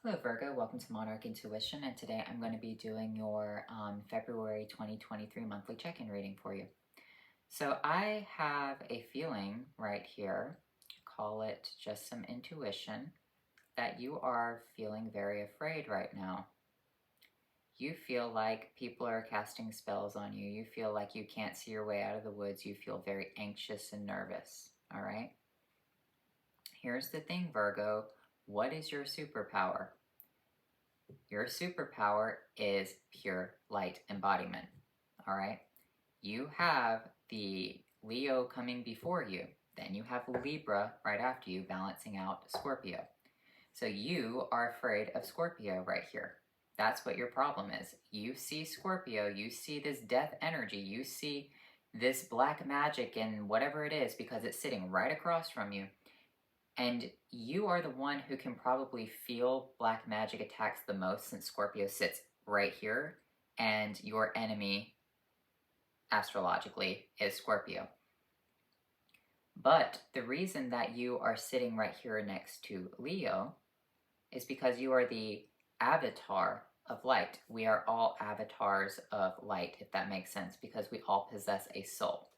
Hello Virgo, welcome to Monarch Intuition, and today I'm going to be doing your February 2023 monthly check-in reading for you. So I have a feeling right here, call it just some intuition, that you are feeling very afraid right now. You feel like people are casting spells on you. You feel like you can't see your way out of the woods. You feel very anxious and nervous, all right? Here's the thing, Virgo. What is your superpower? Your superpower is pure light embodiment, all right? You have the Leo coming before you. Then you have Libra right after you, balancing out Scorpio. So you are afraid of Scorpio right here. That's what your problem is. You see Scorpio, you see this death energy, you see this black magic and whatever it is because it's sitting right across from you. And you are the one who can probably feel black magic attacks the most, since Scorpio sits right here and your enemy astrologically is Scorpio. But the reason that you are sitting right here next to Leo is because you are the avatar of light. We are all avatars of light, if that makes sense, because we all possess a soul.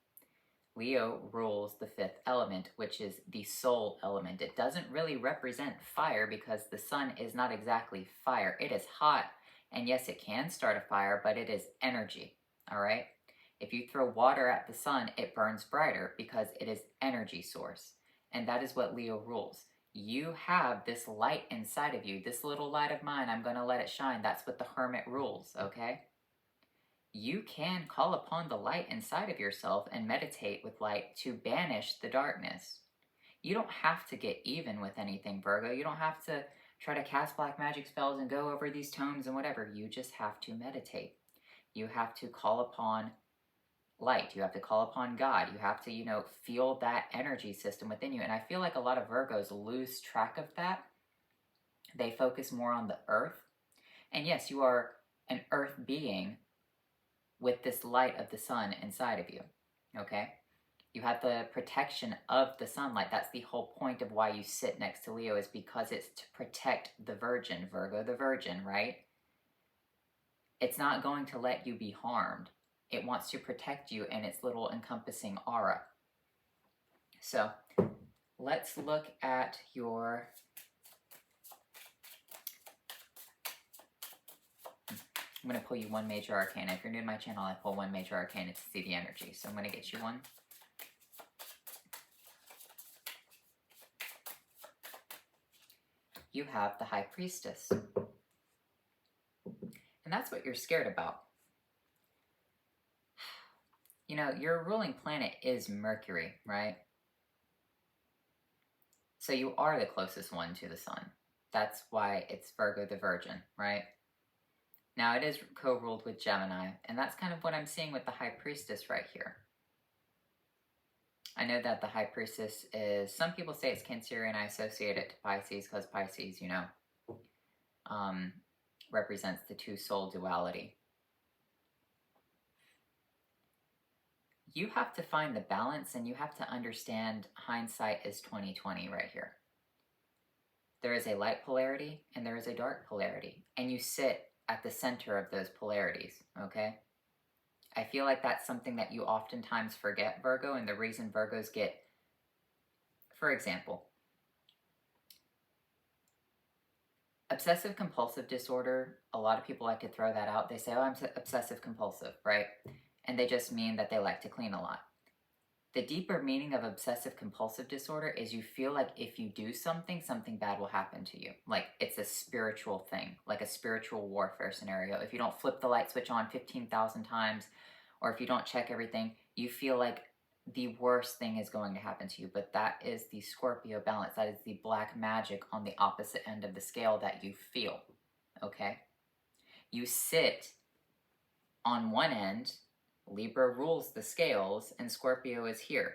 Leo rules the fifth element, which is the soul element. It doesn't really represent fire because the sun is not exactly fire. It is hot, and yes, it can start a fire, but it is energy, all right? If you throw water at the sun, it burns brighter because it is energy source, and that is what Leo rules. You have this light inside of you, this little light of mine, I'm going to let it shine. That's what the hermit rules, okay? You can call upon the light inside of yourself and meditate with light to banish the darkness. You don't have to get even with anything, Virgo. You don't have to try to cast black magic spells and go over these tomes and whatever. You just have to meditate. You have to call upon light. You have to call upon God. You have to, feel that energy system within you. And I feel like a lot of Virgos lose track of that. They focus more on the earth. And yes, you are an earth being with this light of the sun inside of you, okay? You have the protection of the sunlight. That's the whole point of why you sit next to Leo, is because it's to protect the virgin, Virgo the virgin, right? It's not going to let you be harmed. It wants to protect you in its little encompassing aura. So let's look at your I'm going to pull you one major arcana. If you're new to my channel, I pull one major arcana to see the energy. So I'm going to get you one. You have the High Priestess. And that's what you're scared about. Your ruling planet is Mercury, right? So you are the closest one to the sun. That's why it's Virgo the Virgin, right? Now, it is co-ruled with Gemini, and that's kind of what I'm seeing with the High Priestess right here. I know that the High Priestess is, some people say it's Cancerian. I associate it to Pisces because Pisces, represents the two-soul duality. You have to find the balance, and you have to understand hindsight is 20/20 right here. There is a light polarity, and there is a dark polarity, and you sit at the center of those polarities, okay? I feel like that's something that you oftentimes forget, Virgo, and the reason Virgos get, for example, obsessive compulsive disorder, a lot of people like to throw that out. They say, oh, I'm obsessive compulsive, right? And they just mean that they like to clean a lot. The deeper meaning of obsessive compulsive disorder is you feel like if you do something, something bad will happen to you. Like it's a spiritual thing, like a spiritual warfare scenario. If you don't flip the light switch on 15,000 times, or if you don't check everything, you feel like the worst thing is going to happen to you. But that is the Scorpio balance. That is the black magic on the opposite end of the scale that you feel, okay? You sit on one end, Libra rules the scales, and Scorpio is here.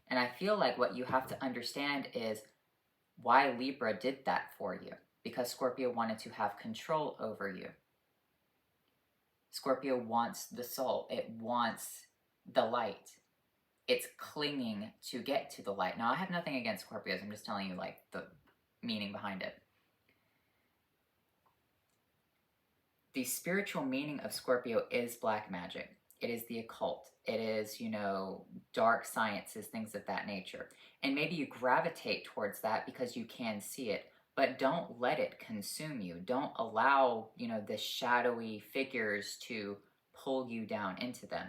And I feel like what you have to understand is why Libra did that for you. Because Scorpio wanted to have control over you. Scorpio wants the soul. It wants the light. It's clinging to get to the light. Now, I have nothing against Scorpios. I'm just telling you, like, the meaning behind it. the spiritual meaning of Scorpio is black magic. It is the occult. It is, you know, dark sciences, things of that nature. And maybe you gravitate towards that because you can see it, but don't let it consume you. Don't allow, you know, the shadowy figures to pull you down into them.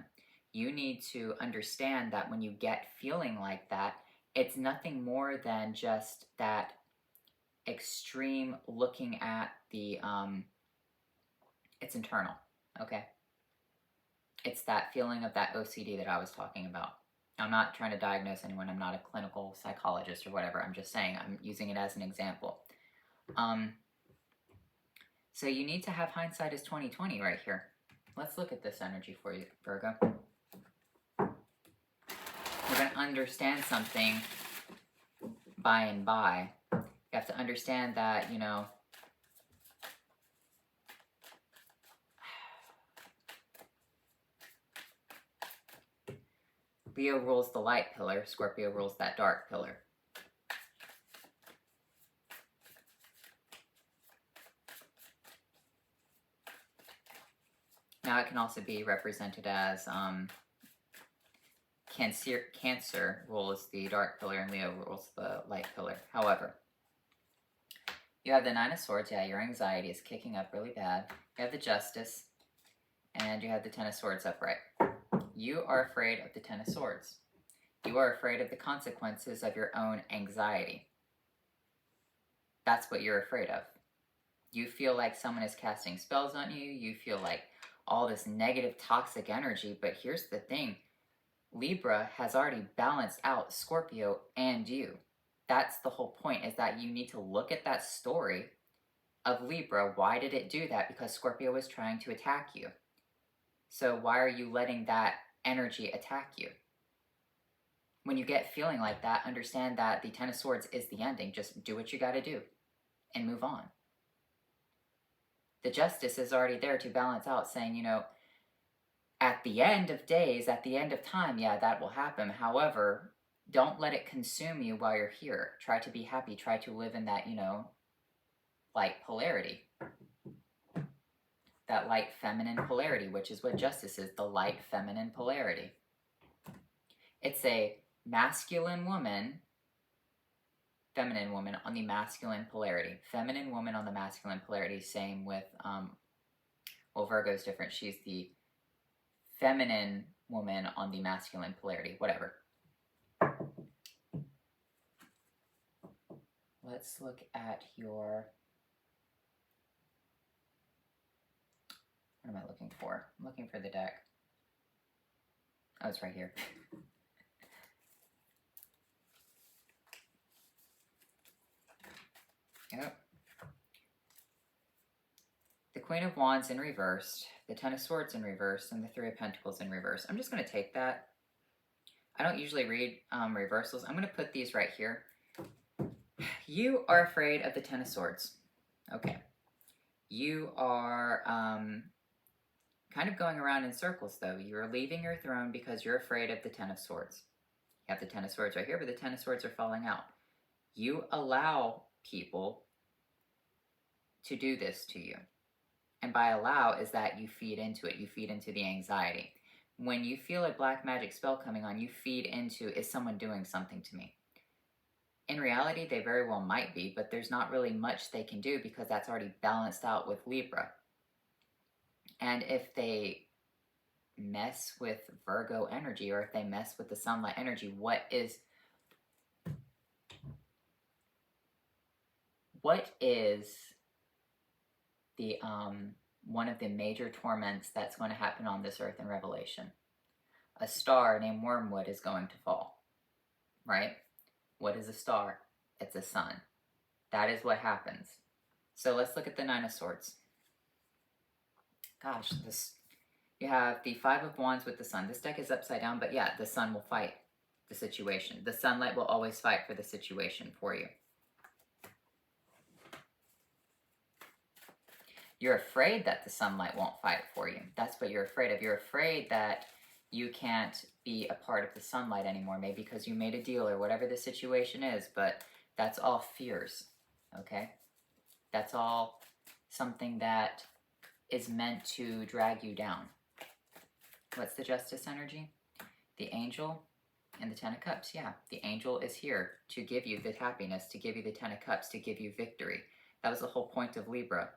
You need to understand that when you get feeling like that, it's nothing more than just that extreme looking at the, it's internal, okay? It's that feeling of that OCD that I was talking about. I'm not trying to diagnose anyone. I'm not a clinical psychologist or whatever. I'm just saying, I'm using it as an example. So you need to have hindsight is 20/20 right here. Let's look at this energy for you, Virgo. You're going to understand something by and by. You have to understand that, you know, Leo rules the light pillar, Scorpio rules that dark pillar. Now it can also be represented as Cancer rules the dark pillar and Leo rules the light pillar. However, you have the Nine of Swords. Yeah, your anxiety is kicking up really bad. You have the Justice, and you have the Ten of Swords upright. You are afraid of the Ten of Swords. You are afraid of the consequences of your own anxiety. That's what you're afraid of. You feel like someone is casting spells on you. You feel like all this negative, toxic energy. But here's the thing. Libra has already balanced out Scorpio and you. That's the whole point, is that you need to look at that story of Libra. Why did it do that? Because Scorpio was trying to attack you. So why are you letting that energy attack you? When you get feeling like that, understand that the Ten of Swords is the ending. Just do what you got to do and move on. The Justice is already there to balance out, saying, you know, at the end of days, at the end of time, yeah, that will happen. However, don't let it consume you while you're here. Try to be happy. Try to live in that, you know, light polarity. That light feminine polarity, which is what Justice is, the light feminine polarity. It's a masculine woman, feminine woman on the masculine polarity. Feminine woman on the masculine polarity. Same with, well, Virgo's different. She's the feminine woman on the masculine polarity. Whatever. Let's look at your... What am I looking for? I'm looking for the deck. Oh, it's right here. Yep. The Queen of Wands in reverse, the Ten of Swords in reverse, and the Three of Pentacles in reverse. I'm just going to take that. I don't usually read reversals. I'm going to put these right here. You are afraid of the Ten of Swords. Okay. You are kind of going around in circles, though. You're leaving your throne because you're afraid of the Ten of Swords. You have the Ten of Swords right here, but the Ten of Swords are falling out. You allow people to do this to you. And by allow is that you feed into it. You feed into the anxiety. When you feel a black magic spell coming on, you feed into, is someone doing something to me? In reality, they very well might be, but there's not really much they can do because that's already balanced out with Libra. And if they mess with Virgo energy, or if they mess with the sunlight energy, what is the one of the major torments that's going to happen on this earth in Revelation? A star named Wormwood is going to fall, right? What is a star? It's a sun. That is what happens. So let's look at the Nine of Swords. Gosh, you have the Five of Wands with the Sun. This deck is upside down, but yeah, the sun will fight the situation. The sunlight will always fight for the situation for you. You're afraid that the sunlight won't fight for you. That's what you're afraid of. You're afraid that you can't be a part of the sunlight anymore, maybe because you made a deal or whatever the situation is, but that's all fears, okay? That's all something that is meant to drag you down. What's the Justice energy? The Angel and the Ten of Cups. Yeah, the Angel is here to give you the happiness, to give you the Ten of Cups, to give you victory. That was the whole point of Libra.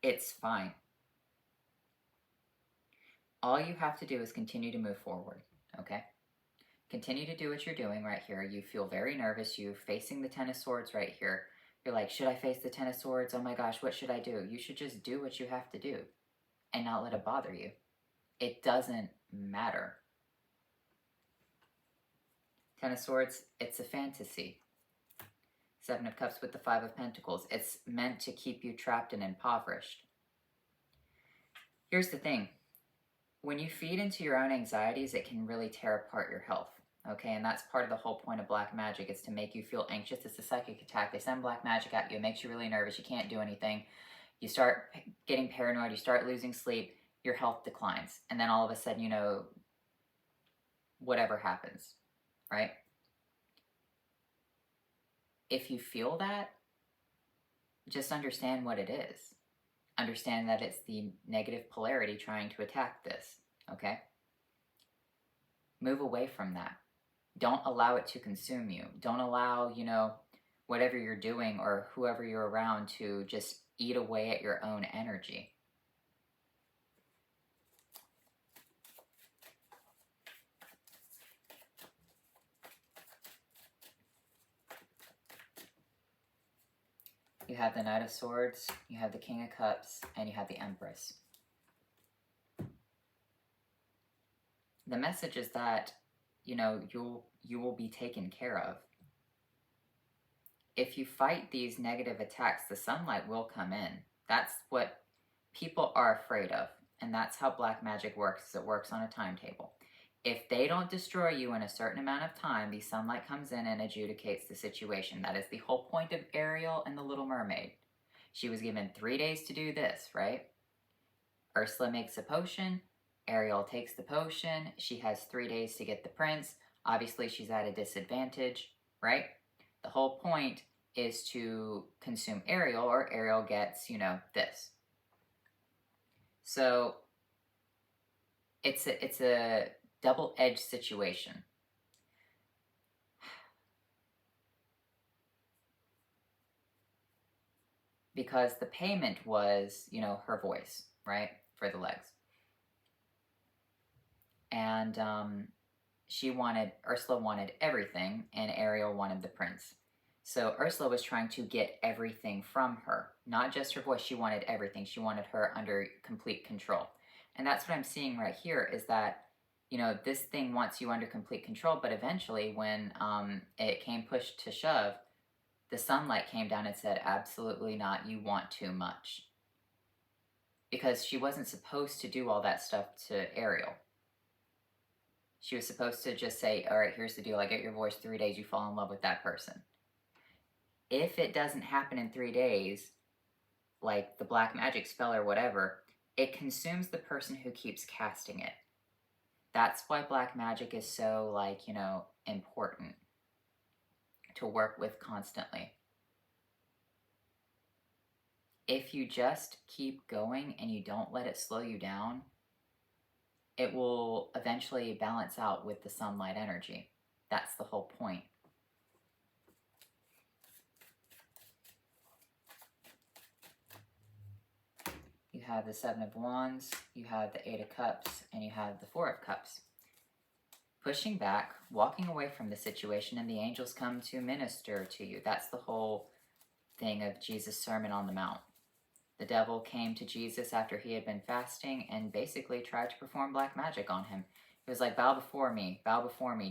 It's fine. All you have to do is continue to move forward, okay? Continue to do what you're doing right here. You feel very nervous. You're facing the Ten of Swords right here. You're like, should I face the Ten of Swords? Oh my gosh, what should I do? You should just do what you have to do and not let it bother you. It doesn't matter. Ten of Swords, it's a fantasy. Seven of Cups with the Five of Pentacles. It's meant to keep you trapped and impoverished. Here's the thing. When you feed into your own anxieties, it can really tear apart your health. Okay, and that's part of the whole point of black magic, is to make you feel anxious. It's a psychic attack. They send black magic at you. It makes you really nervous. You can't do anything. You start getting paranoid. You start losing sleep. Your health declines. And then all of a sudden, you know, whatever happens, right? If you feel that, just understand what it is. Understand that it's the negative polarity trying to attack this, okay? Move away from that. Don't allow it to consume you. Don't allow, you know, whatever you're doing or whoever you're around to just eat away at your own energy. You have the Knight of Swords, you have the King of Cups, and you have the Empress. The message is that, you know, you will be taken care of. If you fight these negative attacks, the sunlight will come in. That's what people are afraid of. And that's how black magic works. It works on a timetable. If they don't destroy you in a certain amount of time, the sunlight comes in and adjudicates the situation. That is the whole point of Ariel and the Little Mermaid. She was given 3 days to do this, right? Ursula makes a potion. Ariel takes the potion. She has 3 days to get the prince. Obviously, she's at a disadvantage, right? The whole point is to consume Ariel, or Ariel gets, you know, this. So it's a double-edged situation. Because the payment was, you know, her voice, right, for the legs. And Ursula wanted everything, and Ariel wanted the prince. So Ursula was trying to get everything from her. Not just her voice, she wanted everything. She wanted her under complete control. And that's what I'm seeing right here, is that, you know, this thing wants you under complete control, but eventually when it came push to shove, the sunlight came down and said, absolutely not, you want too much. Because she wasn't supposed to do all that stuff to Ariel. She was supposed to just say, all right, here's the deal. I get your voice, 3 days, you fall in love with that person. If it doesn't happen in 3 days, like the black magic spell or whatever, it consumes the person who keeps casting it. That's why black magic is so, like, you know, important to work with constantly. If you just keep going and you don't let it slow you down, it will eventually balance out with the sunlight energy. That's the whole point. You have the Seven of Wands, you have the Eight of Cups, and you have the Four of Cups. Pushing back, walking away from the situation, and the angels come to minister to you. That's the whole thing of Jesus' Sermon on the Mount. The devil came to Jesus after he had been fasting and basically tried to perform black magic on him. He was like, bow before me,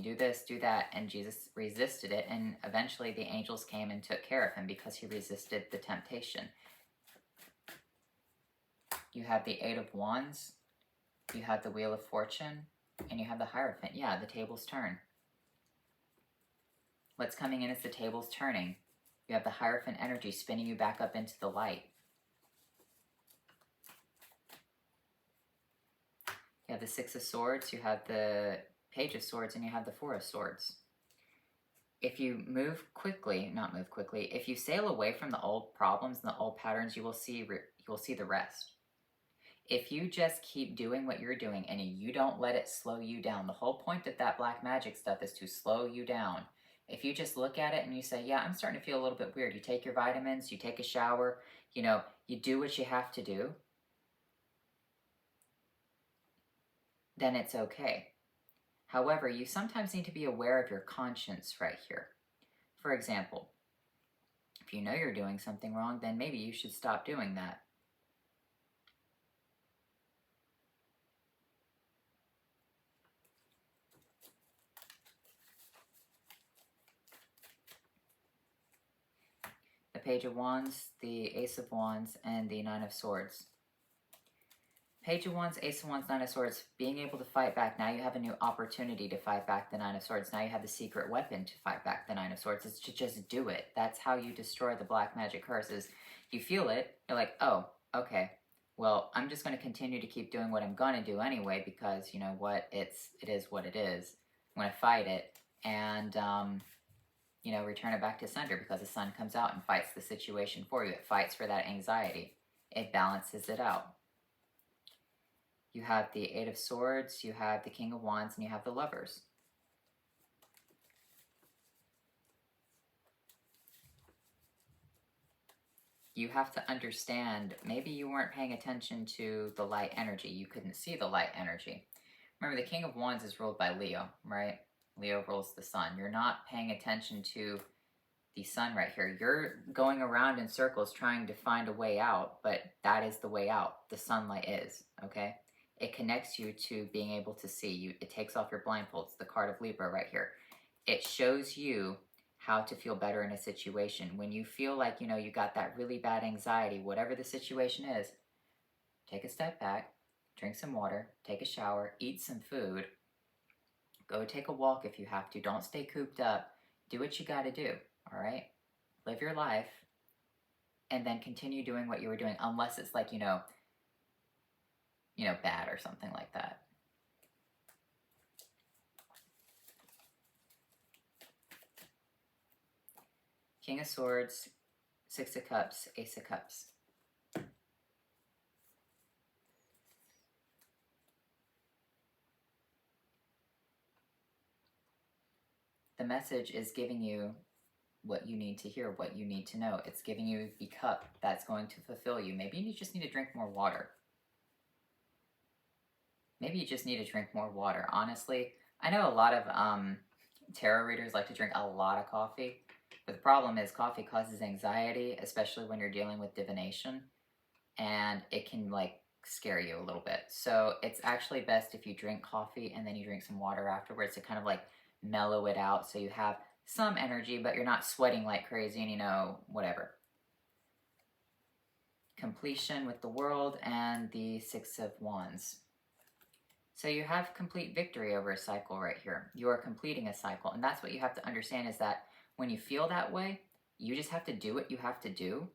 do this, do that. And Jesus resisted it, and eventually the angels came and took care of him because he resisted the temptation. You have the Eight of Wands, you have the Wheel of Fortune, and you have the Hierophant. Yeah, the tables turn. What's coming in is the tables turning. You have the Hierophant energy spinning you back up into the light. You have the Six of Swords, you have the Page of Swords, and you have the Four of Swords. if you move quickly, not move quickly, if you sail away from the old problems and the old patterns, you will see the rest. If you just keep doing what you're doing and you don't let it slow you down, the whole point of that black magic stuff is to slow you down. If you just look at it and you say, yeah, I'm starting to feel a little bit weird, you take your vitamins, you take a shower, you do what you have to do, then it's okay. However, you sometimes need to be aware of your conscience right here. For example, if you know you're doing something wrong, then maybe you should stop doing that. The Page of Wands, the Ace of Wands, and the Nine of Swords. Page of Wands, Ace of Wands, Nine of Swords, being able to fight back. Now you have a new opportunity to fight back the Nine of Swords. Now you have the secret weapon to fight back the Nine of Swords. It's to just do it. That's how you destroy the black magic curses. You feel it, you're like, oh, okay. Well, I'm just going to continue to keep doing what I'm going to do anyway because, you know what, it is what it is. I'm going to fight it and, return it back to sender because the sun comes out and fights the situation for you. It fights for that anxiety. It balances it out. You have the Eight of Swords, you have the King of Wands, and you have the Lovers. You have to understand, maybe you weren't paying attention to the light energy. You couldn't see the light energy. Remember, the King of Wands is ruled by Leo, right? Leo rules the sun. You're not paying attention to the sun right here. You're going around in circles trying to find a way out, but that is the way out. The sunlight is, okay? It connects you to being able to see. It takes off your blindfolds, the card of Libra right here. It shows you how to feel better in a situation. When you feel like, you got that really bad anxiety, whatever the situation is, take a step back, drink some water, take a shower, eat some food, go take a walk if you have to. Don't stay cooped up. Do what you got to do, all right? Live your life, and then continue doing what you were doing, unless it's like, bad or something like that. King of Swords, Six of Cups, Ace of Cups. The message is giving you what you need to hear, what you need to know. It's giving you the cup that's going to fulfill you. Maybe you just need to drink more water. Maybe you just need to drink more water. Honestly, I know a lot of tarot readers like to drink a lot of coffee, but the problem is coffee causes anxiety, especially when you're dealing with divination, and it can scare you a little bit. So it's actually best if you drink coffee and then you drink some water afterwards to kind of mellow it out so you have some energy, but you're not sweating like crazy and whatever. Completion with the World and the Six of Wands. So you have complete victory over a cycle right here. You are completing a cycle. And that's what you have to understand is that when you feel that way, you just have to do what you have to do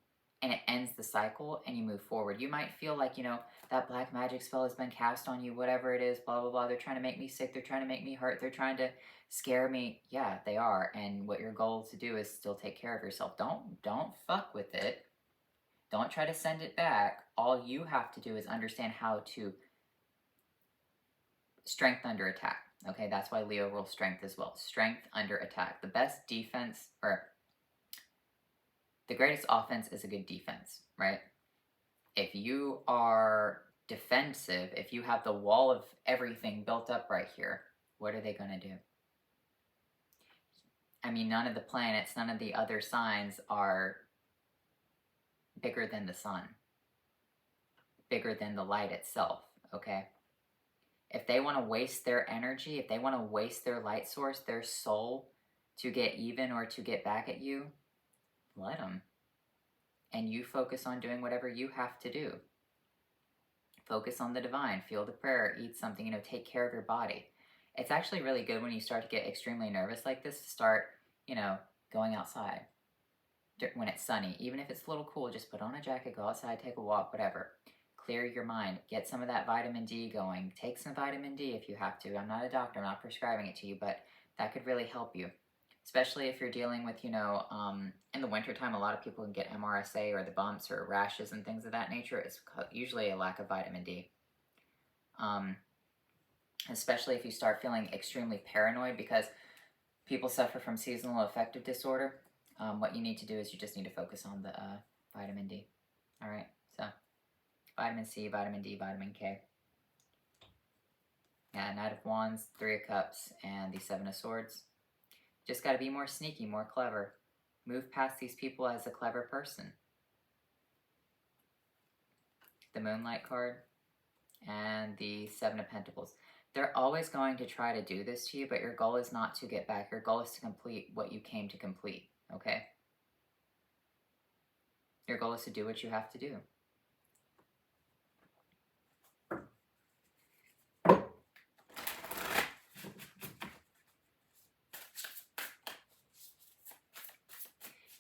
and it ends the cycle and you move forward. You might feel like, that black magic spell has been cast on you, whatever it is, blah, blah, blah. They're trying to make me sick. They're trying to make me hurt. They're trying to scare me. Yeah, they are. And what your goal to do is still take care of yourself. Don't fuck with it. Don't try to send it back. All you have to do is understand how to strength under attack. Okay, that's why Leo rules strength as well. Strength under attack. The best defense, or the greatest offense is a good defense, right? If you are defensive, if you have the wall of everything built up right here, what are they going to do? I mean, none of the planets, none of the other signs are bigger than the sun, bigger than the light itself, okay? If they want to waste their energy, if they want to waste their light source, their soul, to get even or to get back at you, let them. And you focus on doing whatever you have to do. Focus on the divine, feel the prayer, eat something, take care of your body. It's actually really good when you start to get extremely nervous like this, to start, going outside when it's sunny. Even if it's a little cool, just put on a jacket, go outside, take a walk, whatever. Clear your mind. Get some of that vitamin D going. Take some vitamin D if you have to. I'm not a doctor. I'm not prescribing it to you, but that could really help you. especially if you're dealing with, you know, in the wintertime, a lot of people can get MRSA or the bumps or rashes and things of that nature. It's usually a lack of vitamin D. Especially if you start feeling extremely paranoid, because people suffer from seasonal affective disorder. What you need to do is you just need to focus on the vitamin D. All right, so vitamin C, vitamin D, vitamin K. Yeah, Knight of Wands, Three of Cups, and the Seven of Swords. Just got to be more sneaky, more clever. Move past these people as a clever person. The Moonlight card and the Seven of Pentacles. They're always going to try to do this to you, but your goal is not to get back. Your goal is to complete what you came to complete, okay? Your goal is to do what you have to do.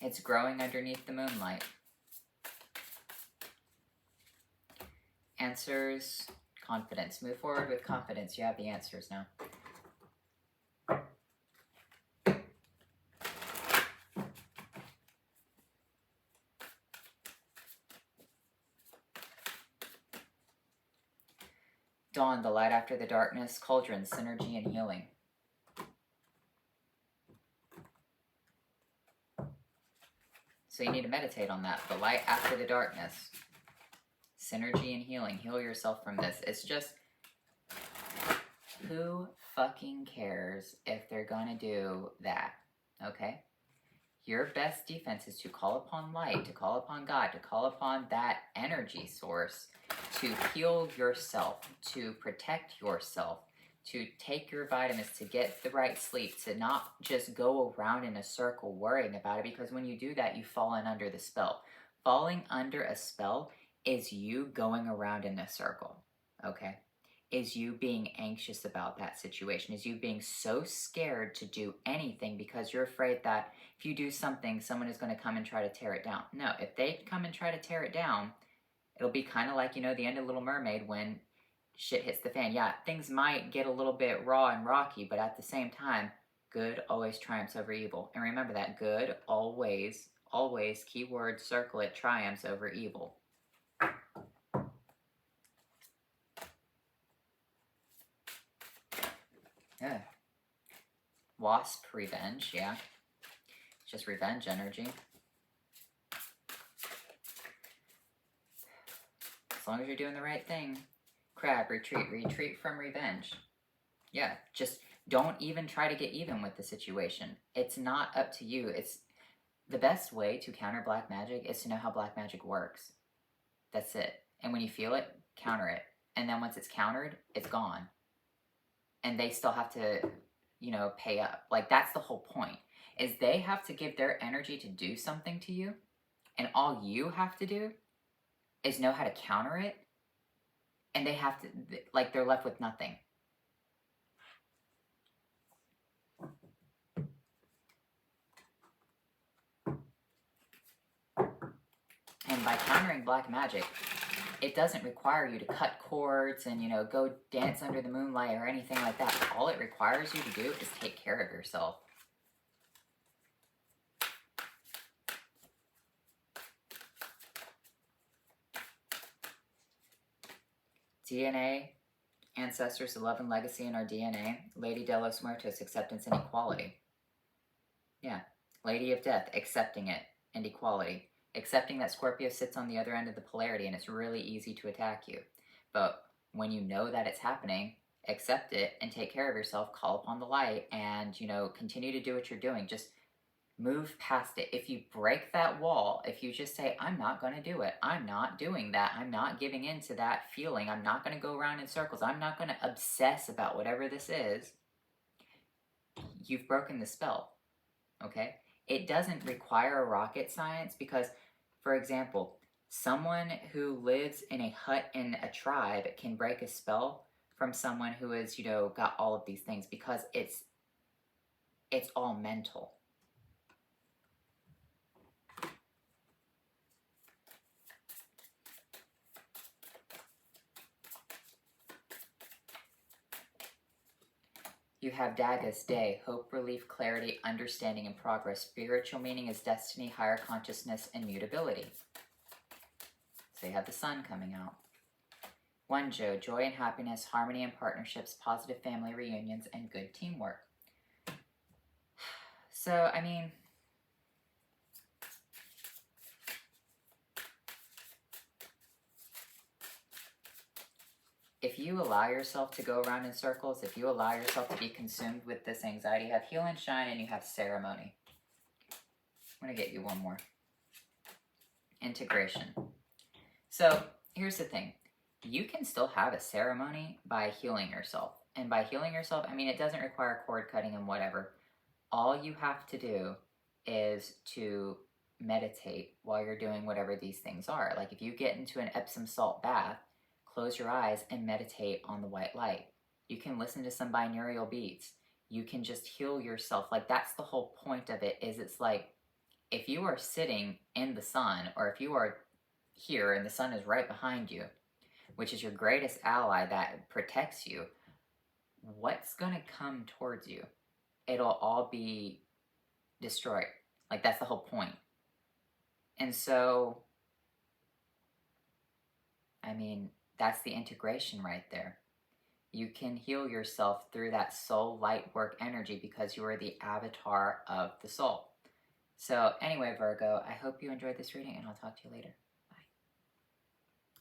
It's growing underneath the moonlight. Answers, confidence. Move forward with confidence. You have the answers now. Dawn, the light after the darkness. Cauldron, synergy and healing. So you need to meditate on that. The light after the darkness. Synergy and healing. Heal yourself from this. It's just, who fucking cares if they're gonna do that, okay? Your best defense is to call upon light, to call upon God, to call upon that energy source, to heal yourself, to protect yourself, to take your vitamins, to get the right sleep, to not just go around in a circle worrying about it, because when you do that, you fall in under the spell. Falling under a spell is you going around in a circle, okay? Is you being anxious about that situation, is you being so scared to do anything because you're afraid that if you do something, someone is going to come and try to tear it down. No, if they come and try to tear it down, it'll be kind of like, you know, the end of Little Mermaid when shit hits the fan. Yeah, things might get a little bit raw and rocky, but at the same time, good always triumphs over evil. And remember that, good always, keyword, circle it, triumphs over evil. Yeah. Wasp, revenge, yeah. Just revenge energy. As long as you're doing the right thing. Crab, retreat. Retreat from revenge. Yeah, just don't even try to get even with the situation. It's not up to you. It's the best way to counter black magic is to know how black magic works. That's it. And when you feel it, counter it. And then once it's countered, it's gone. And they still have to, you know, pay up. Like, that's the whole point, is they have to give their energy to do something to you, and all you have to do is know how to counter it, and they have to, like, they're left with nothing. And by countering black magic, it doesn't require you to cut cords and, you know, go dance under the moonlight or anything like that. All it requires you to do is take care of yourself. DNA, ancestors, the love and legacy in our DNA. Lady de los Muertos, acceptance and equality. Yeah. Lady of Death, accepting it and equality. Accepting that Scorpio sits on the other end of the polarity and it's really easy to attack you. But when you know that it's happening, accept it and take care of yourself, call upon the light, and, you know, continue to do what you're doing. Just move past it. If you break that wall, if you just say, I'm not going to do it, I'm not doing that, I'm not giving in to that feeling, I'm not going to go around in circles, I'm not going to obsess about whatever this is, you've broken the spell, okay? It doesn't require a rocket science because, for example, someone who lives in a hut in a tribe can break a spell from someone who has, you know, got all of these things, because it's all mental. You have Dagga's day, hope, relief, clarity, understanding, and progress. Spiritual meaning is destiny, higher consciousness, and mutability. So you have the sun coming out. Wonjo, joy and happiness, harmony and partnerships, positive family reunions, and good teamwork. So, I mean, if you allow yourself to go around in circles, if you allow yourself to be consumed with this anxiety, you have heal and shine and you have ceremony. I'm going to get you one more. Integration. So here's the thing. You can still have a ceremony by healing yourself. And by healing yourself, I mean, it doesn't require cord cutting and whatever. All you have to do is to meditate while you're doing whatever these things are. Like if you get into an Epsom salt bath, close your eyes and meditate on the white light. You can listen to some binaural beats. You can just heal yourself. Like that's the whole point of it, is it's like if you are sitting in the sun, or if you are here and the sun is right behind you, which is your greatest ally that protects you, what's going to come towards you? It'll all be destroyed. Like that's the whole point. And so, I mean, that's the integration right there. You can heal yourself through that soul light work energy because you are the avatar of the soul. So anyway, Virgo, I hope you enjoyed this reading and I'll talk to you later.